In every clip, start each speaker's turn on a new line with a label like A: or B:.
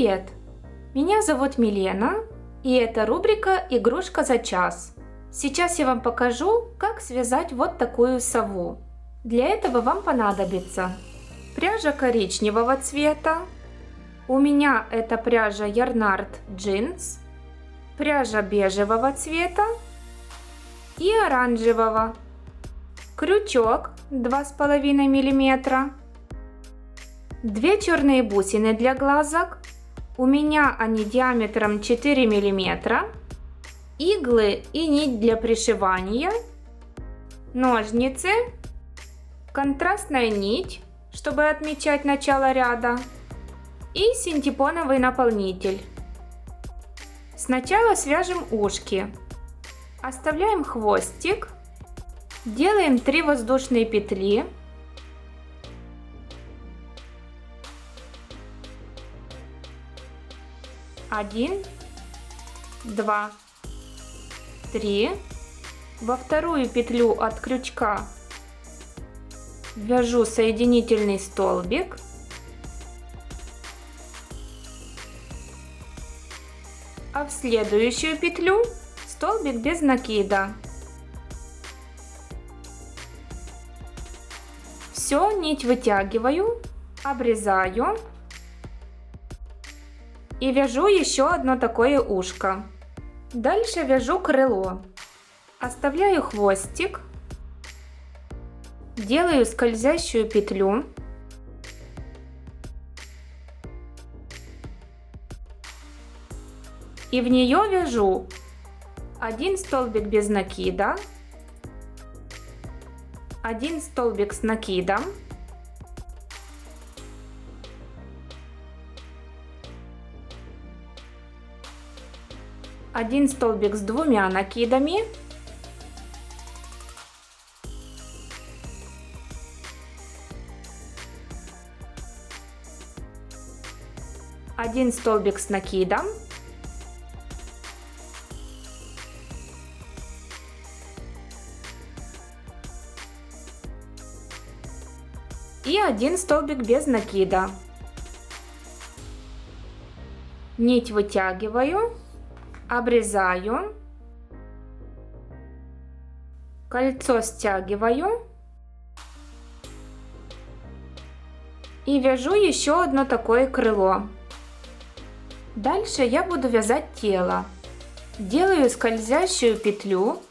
A: Привет! Меня зовут Милена, и это рубрика «Игрушка за час». Сейчас я вам покажу, как связать вот такую сову. Для этого вам понадобится пряжа коричневого цвета. У меня это пряжа Yarnart Jeans, пряжа бежевого цвета и оранжевого, крючок 2,5 мм, 2 черные бусины для глазок, у меня они диаметром 4 мм, иглы и нить для пришивания, ножницы, контрастная нить, чтобы отмечать начало ряда, и синтепоновый наполнитель. Сначала свяжем ушки. Оставляем хвостик, делаем 3 воздушные петли. Один, два, три. Во вторую петлю от крючка вяжу соединительный столбик. А в следующую петлю столбик без накида. Все, нить вытягиваю, обрезаю и вяжу еще одно такое ушко. Дальше вяжу крыло. Оставляю хвостик, делаю скользящую петлю, и в нее вяжу 1 столбик без накида, 1 столбик с накидом, один столбик с 2 накидами, один столбик с накидом, и 1 столбик без накида. Нить вытягиваю, обрезаю, кольцо стягиваю и вяжу еще одно такое крыло. Дальше я буду вязать тело. Делаю скользящую петлю,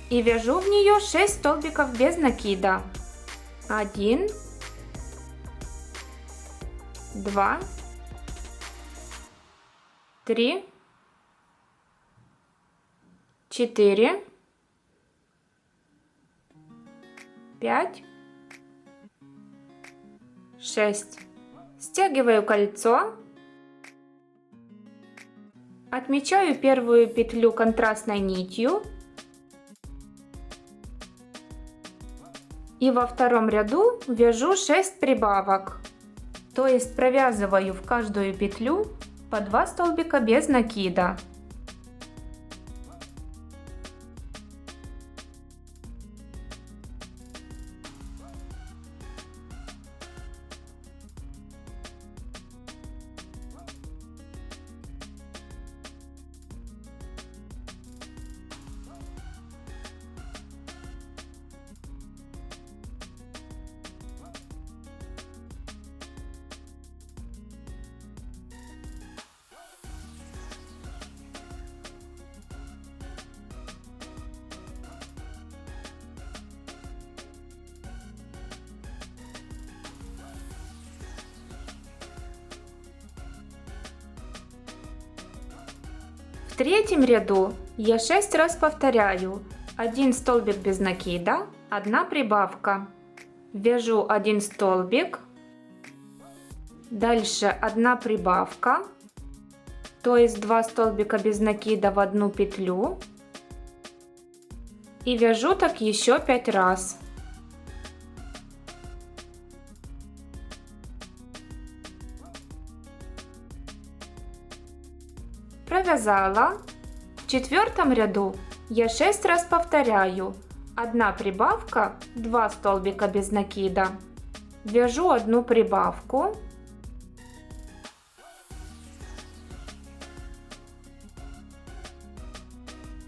A: и вяжу в нее 6 столбиков без накида. 1, 2, 3, 4, 5, 6. Стягиваю кольцо, отмечаю первую петлю контрастной нитью. И во втором ряду вяжу 6 прибавок, то есть провязываю в каждую петлю по 2 столбика без накида. В третьем ряду я 6 раз повторяю 1 столбик без накида, 1 прибавка. Вяжу 1 столбик, дальше 1 прибавка, то есть 2 столбика без накида в 1 петлю, и вяжу так еще 5 раз. Провязала, В четвертом ряду я 6 раз повторяю. 1 прибавка, 2 столбика без накида. Вяжу 1 прибавку.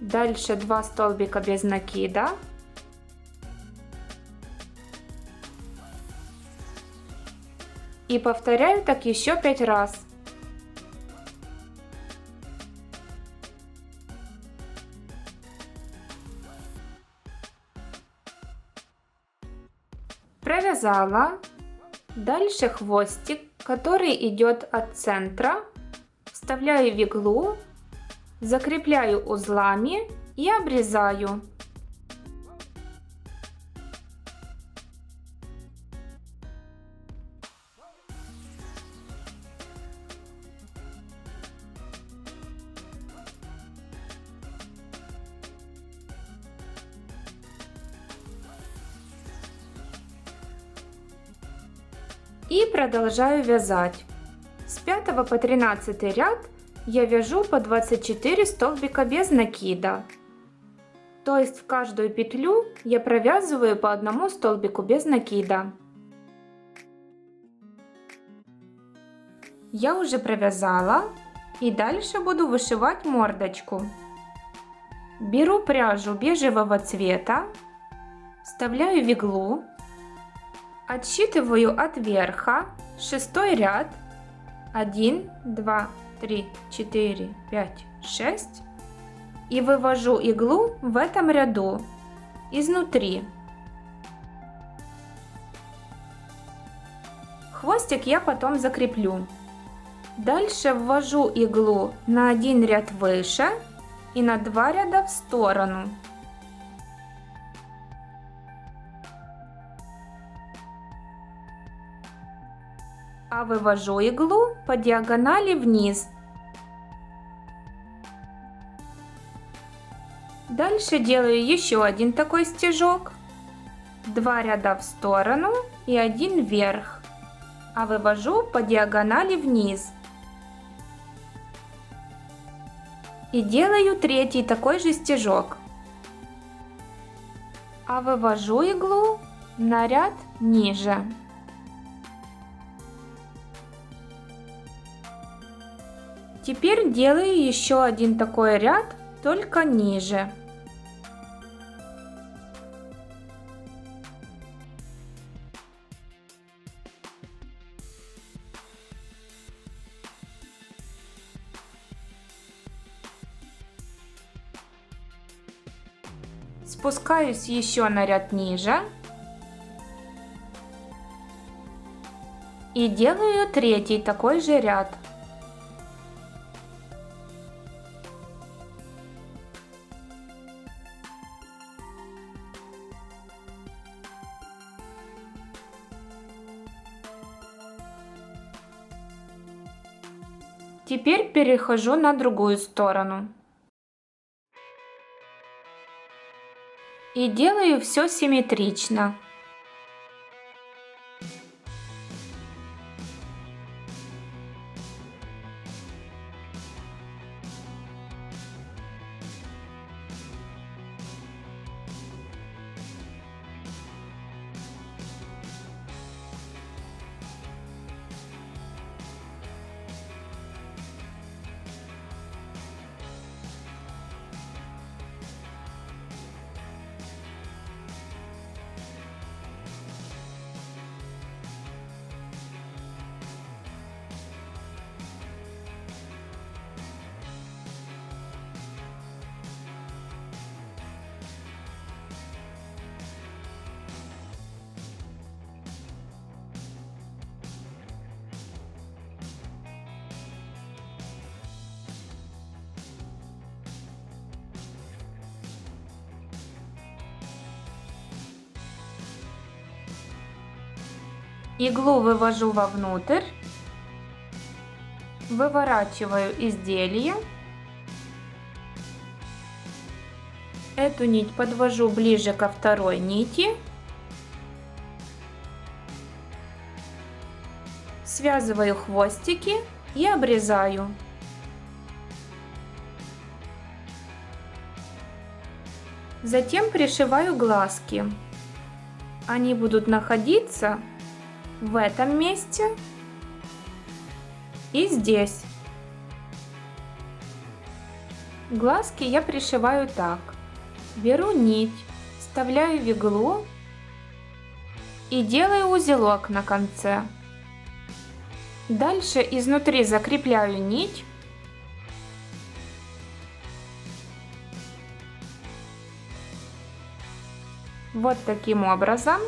A: Дальше 2 столбика без накида. И повторяю так еще 5 раз. Провязала. Дальше хвостик, который идет от центра. Вставляю в иглу, закрепляю узлами и обрезаю. И продолжаю вязать. С 5 по 13 ряд я вяжу по 24 столбика без накида. То есть в каждую петлю я провязываю по 1 столбику без накида. Я уже провязала и дальше буду вышивать мордочку. Беру пряжу бежевого цвета, вставляю в иглу. Отсчитываю от верха 6 ряд 1, 2, 3, 4, 5, 6 и вывожу иглу в этом ряду изнутри. Хвостик я потом закреплю. Дальше ввожу иглу на 1 ряд выше и на 2 ряда в сторону. А вывожу иглу по диагонали вниз. Дальше делаю еще 1 такой стежок, 2 ряда в сторону и 1 вверх, а вывожу по диагонали вниз. И делаю 3 такой же стежок, а вывожу иглу на ряд ниже. Теперь делаю еще 1 такой ряд, только ниже. Спускаюсь еще на ряд ниже и делаю 3 такой же ряд. Теперь перехожу на другую сторону. И делаю все симметрично. Иглу вывожу вовнутрь, выворачиваю изделие. Эту нить подвожу ближе ко второй нити. Связываю хвостики и обрезаю. Затем пришиваю глазки. Они будут находиться в этом месте и здесь. Глазки я пришиваю так. Беру нить, вставляю в иглу и делаю узелок на конце. Дальше изнутри закрепляю нить. Вот таким образом.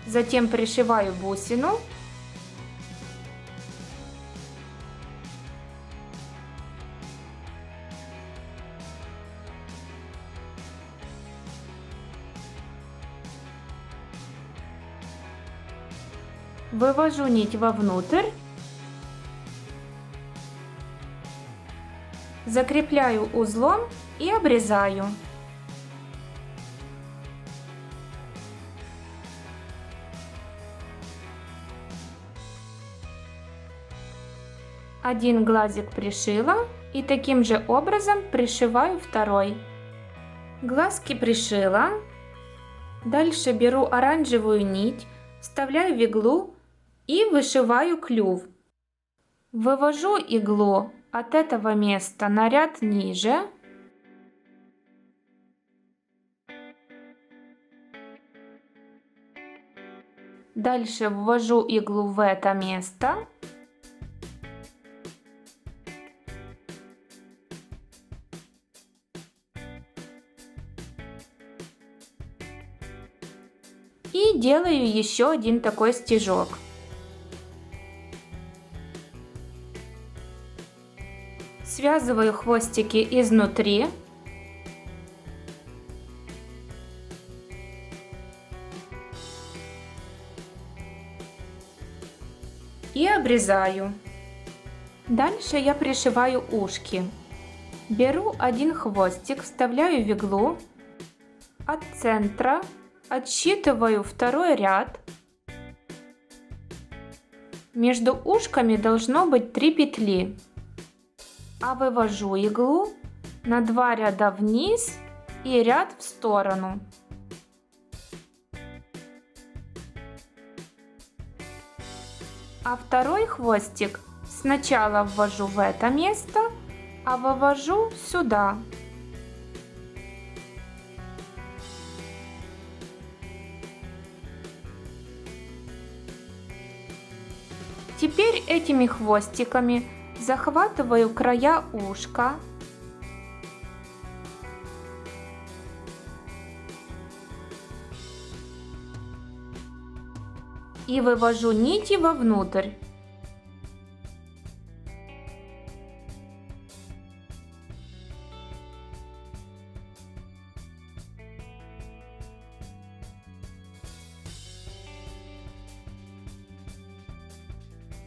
A: Затем пришиваю бусину. Вывожу нить вовнутрь. Закрепляю узлом и обрезаю. Один глазик пришила и таким же образом пришиваю второй. Глазки пришила. Дальше беру оранжевую нить, вставляю в иглу и вышиваю клюв. Вывожу иглу от этого места на ряд ниже. Дальше ввожу иглу в это место. И делаю еще один такой стежок. Связываю хвостики изнутри. И обрезаю. Дальше я пришиваю ушки. Беру один хвостик, вставляю в иглу. От центра отсчитываю второй ряд. Между ушками должно быть 3 петли. А вывожу иглу на 2 ряда вниз и ряд в сторону. А второй хвостик сначала ввожу в это место, а вывожу сюда. Теперь этими хвостиками захватываю края ушка. И вывожу нити вовнутрь.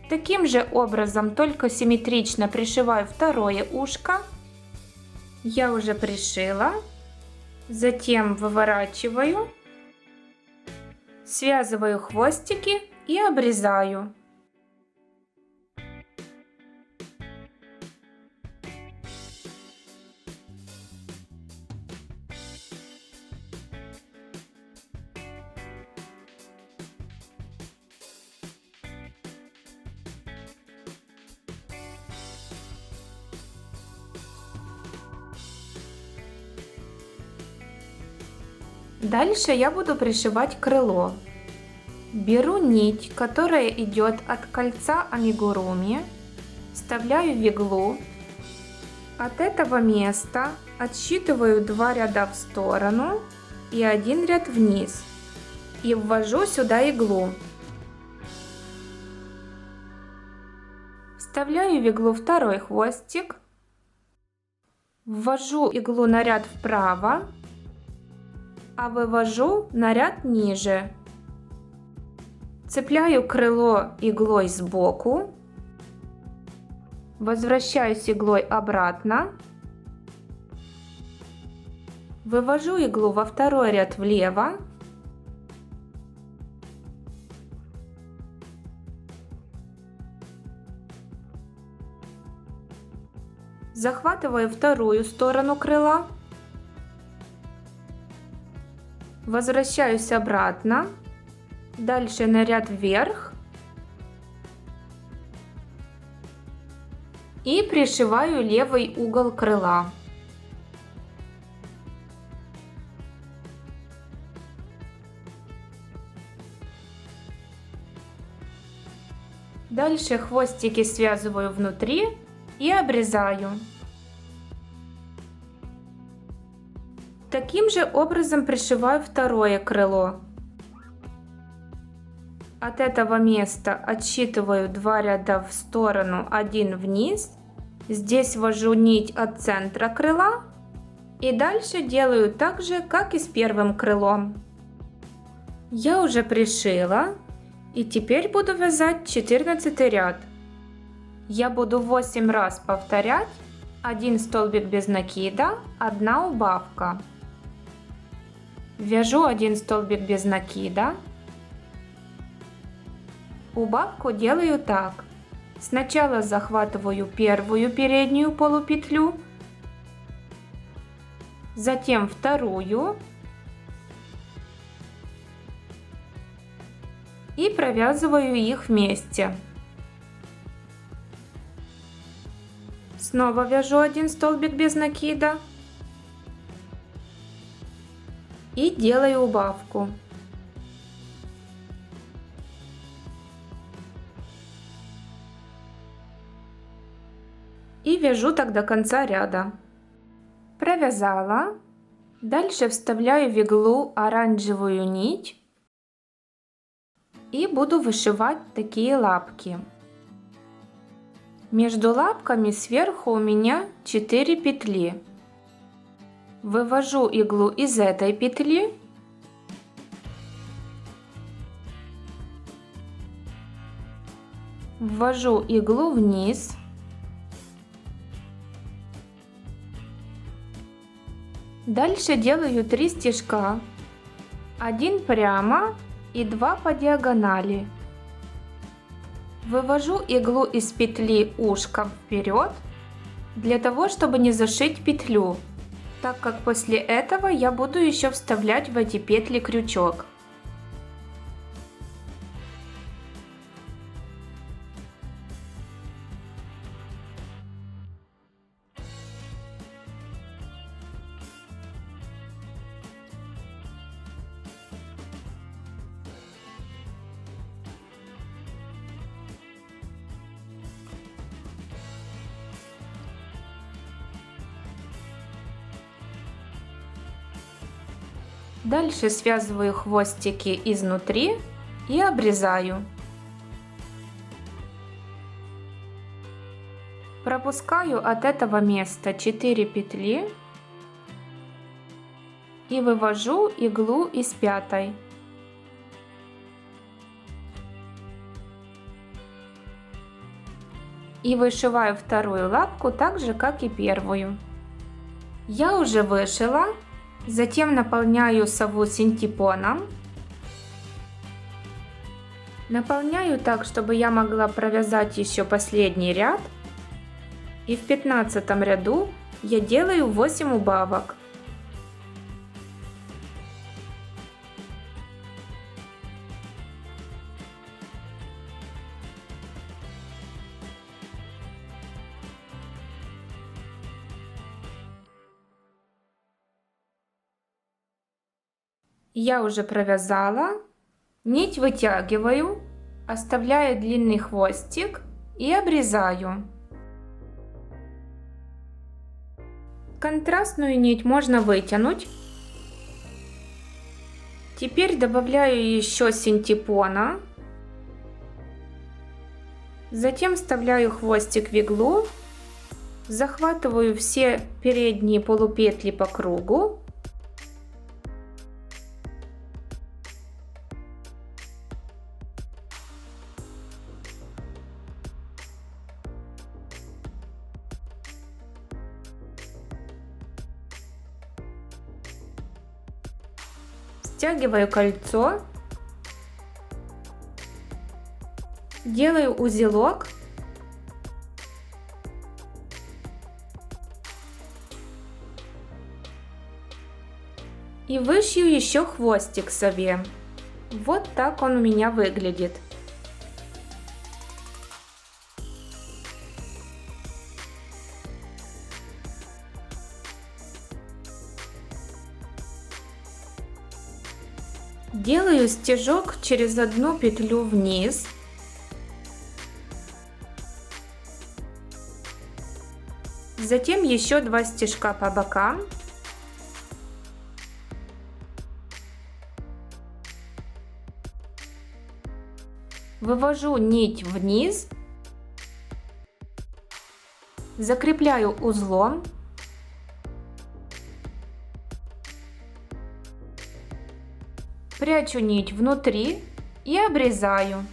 A: Таким же образом, только симметрично пришиваю второе ушко. Я уже пришила. Затем выворачиваю, связываю хвостики и обрезаю. Дальше я буду пришивать крыло. Беру нить, которая идет от кольца амигуруми, вставляю в иглу. От этого места отсчитываю 2 ряда в сторону и 1 ряд вниз и ввожу сюда иглу. Вставляю в иглу второй хвостик, ввожу иглу на ряд вправо, а вывожу на ряд ниже. Цепляю крыло иглой сбоку, возвращаюсь иглой обратно, вывожу иглу во второй ряд влево, Захватываю вторую сторону крыла. Возвращаюсь обратно. Дальше на ряд вверх. И пришиваю левый угол крыла. Дальше хвостики связываю внутри и обрезаю. Таким же образом пришиваю второе крыло. От этого места отсчитываю 2 ряда в сторону, 1 вниз. Здесь ввожу нить от центра крыла. И дальше делаю так же, как и с первым крылом. Я уже пришила. И теперь буду вязать 14 ряд. Я буду 8 раз повторять. 1 столбик без накида, 1 убавка. Вяжу 1 столбик без накида. Убавку делаю так. Сначала захватываю первую переднюю полупетлю, затем вторую и провязываю их вместе. Снова вяжу 1 столбик без накида и делаю убавку. И вяжу так до конца ряда. Провязала. Дальше вставляю в иглу оранжевую нить и буду вышивать такие лапки. Между лапками сверху у меня 4 петли. Вывожу иглу из этой петли. Ввожу иглу вниз. Дальше делаю 3 стежка. 1 прямо и 2 по диагонали. Вывожу иглу из петли ушком вперед, для того, чтобы не зашить петлю, так как после этого я буду еще вставлять в эти петли крючок. Дальше связываю хвостики изнутри и обрезаю. Пропускаю от этого места 4 петли и вывожу иглу из 5. И вышиваю вторую лапку так же, как и первую. Я уже вышила. Затем наполняю сову синтепоном. Наполняю так, чтобы я могла провязать еще последний ряд. И в 15 ряду я делаю 8 убавок. Я уже провязала, нить вытягиваю, оставляю длинный хвостик и обрезаю. Контрастную нить можно вытянуть. Теперь добавляю еще синтепона. Затем вставляю хвостик в иглу, захватываю все передние полупетли по кругу. Стягиваю кольцо, делаю узелок, И вышью еще хвостик сове. Вот так он у меня выглядит. Делаю стежок через одну петлю вниз. Затем еще 2 стежка по бокам. Вывожу нить вниз. Закрепляю узлом. Прячу нить внутри и обрезаю.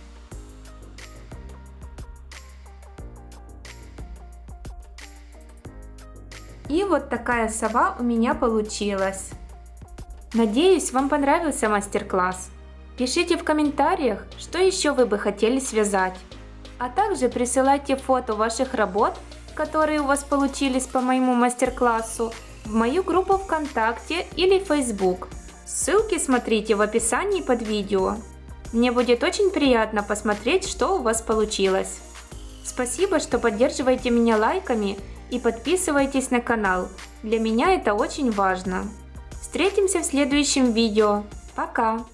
A: И вот такая сова у меня получилась. Надеюсь, вам понравился мастер-класс. Пишите в комментариях, что еще вы бы хотели связать. А также присылайте фото ваших работ, которые у вас получились по моему мастер-классу, в мою группу ВКонтакте или Facebook. Ссылки смотрите в описании под видео. Мне будет очень приятно посмотреть, что у вас получилось. Спасибо, что поддерживаете меня лайками и подписывайтесь на канал. Для меня это очень важно. Встретимся в следующем видео. Пока!